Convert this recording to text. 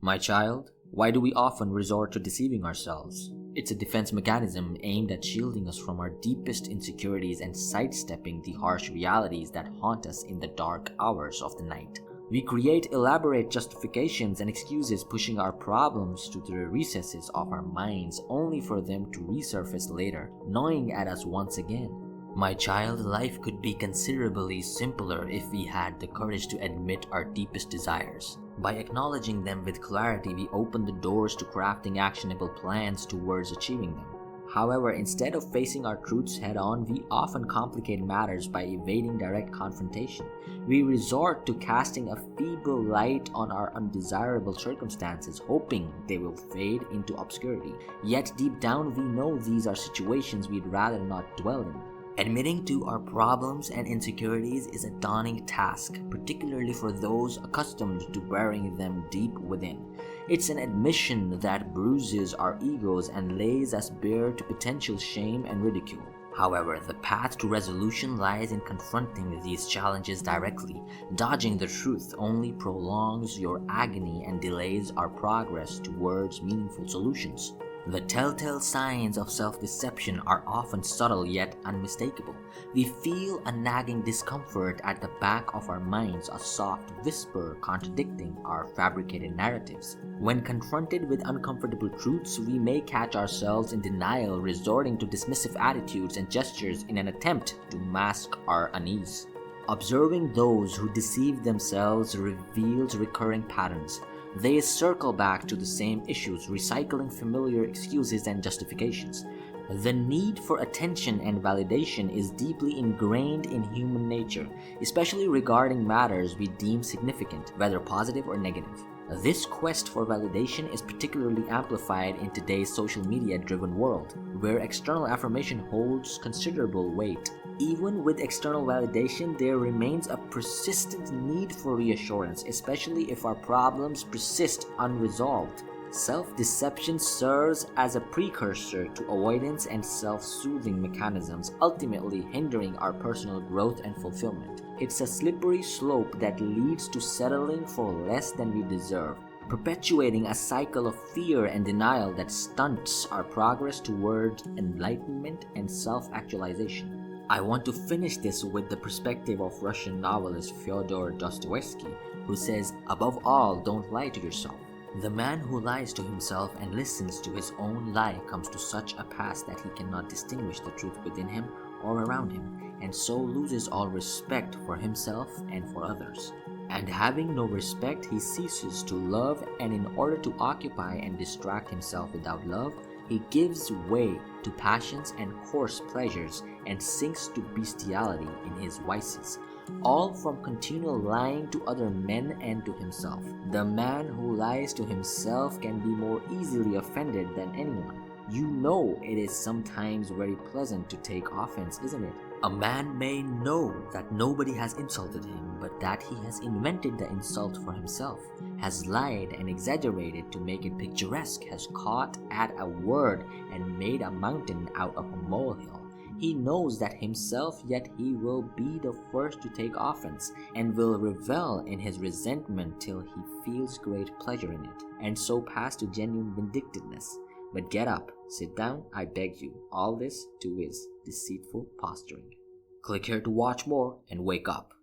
My child, why do we often resort to deceiving ourselves? It's a defense mechanism aimed at shielding us from our deepest insecurities and sidestepping the harsh realities that haunt us in the dark hours of the night. We create elaborate justifications and excuses, pushing our problems to the recesses of our minds only for them to resurface later, gnawing at us once again. My child, life could be considerably simpler if we had the courage to admit our deepest desires. By acknowledging them with clarity, we open the doors to crafting actionable plans towards achieving them. However, instead of facing our truths head-on, we often complicate matters by evading direct confrontation. We resort to casting a feeble light on our undesirable circumstances, hoping they will fade into obscurity. Yet deep down, we know these are situations we'd rather not dwell in. Admitting to our problems and insecurities is a daunting task, particularly for those accustomed to burying them deep within. It's an admission that bruises our egos and lays us bare to potential shame and ridicule. However, the path to resolution lies in confronting these challenges directly. Dodging the truth only prolongs your agony and delays our progress towards meaningful solutions. The telltale signs of self-deception are often subtle yet unmistakable. We feel a nagging discomfort at the back of our minds, a soft whisper contradicting our fabricated narratives. When confronted with uncomfortable truths, we may catch ourselves in denial, resorting to dismissive attitudes and gestures in an attempt to mask our unease. Observing those who deceive themselves reveals recurring patterns. They circle back to the same issues, recycling familiar excuses and justifications. The need for attention and validation is deeply ingrained in human nature, especially regarding matters we deem significant, whether positive or negative. This quest for validation is particularly amplified in today's social media-driven world, where external affirmation holds considerable weight. Even with external validation, there remains a persistent need for reassurance, especially if our problems persist unresolved. Self-deception serves as a precursor to avoidance and self-soothing mechanisms, ultimately hindering our personal growth and fulfillment. It's a slippery slope that leads to settling for less than we deserve, perpetuating a cycle of fear and denial that stunts our progress toward enlightenment and self-actualization. I want to finish this with the perspective of Russian novelist Fyodor Dostoevsky, who says, "Above all, don't lie to yourself." The man who lies to himself and listens to his own lie comes to such a pass that he cannot distinguish the truth within him or around him, and so loses all respect for himself and for others. And having no respect, he ceases to love, and in order to occupy and distract himself without love, he gives way to passions and coarse pleasures and sinks to bestiality in his vices, all from continual lying to other men and to himself. The man who lies to himself can be more easily offended than anyone. You know it is sometimes very pleasant to take offense, isn't it? A man may know that nobody has insulted him, but that he has invented the insult for himself, has lied and exaggerated to make it picturesque, has caught at a word and made a mountain out of a molehill. He knows that himself, yet he will be the first to take offense, and will revel in his resentment till he feels great pleasure in it, and so pass to genuine vindictiveness. But get up, sit down, I beg you. All this too is deceitful posturing. Click here to watch more and wake up.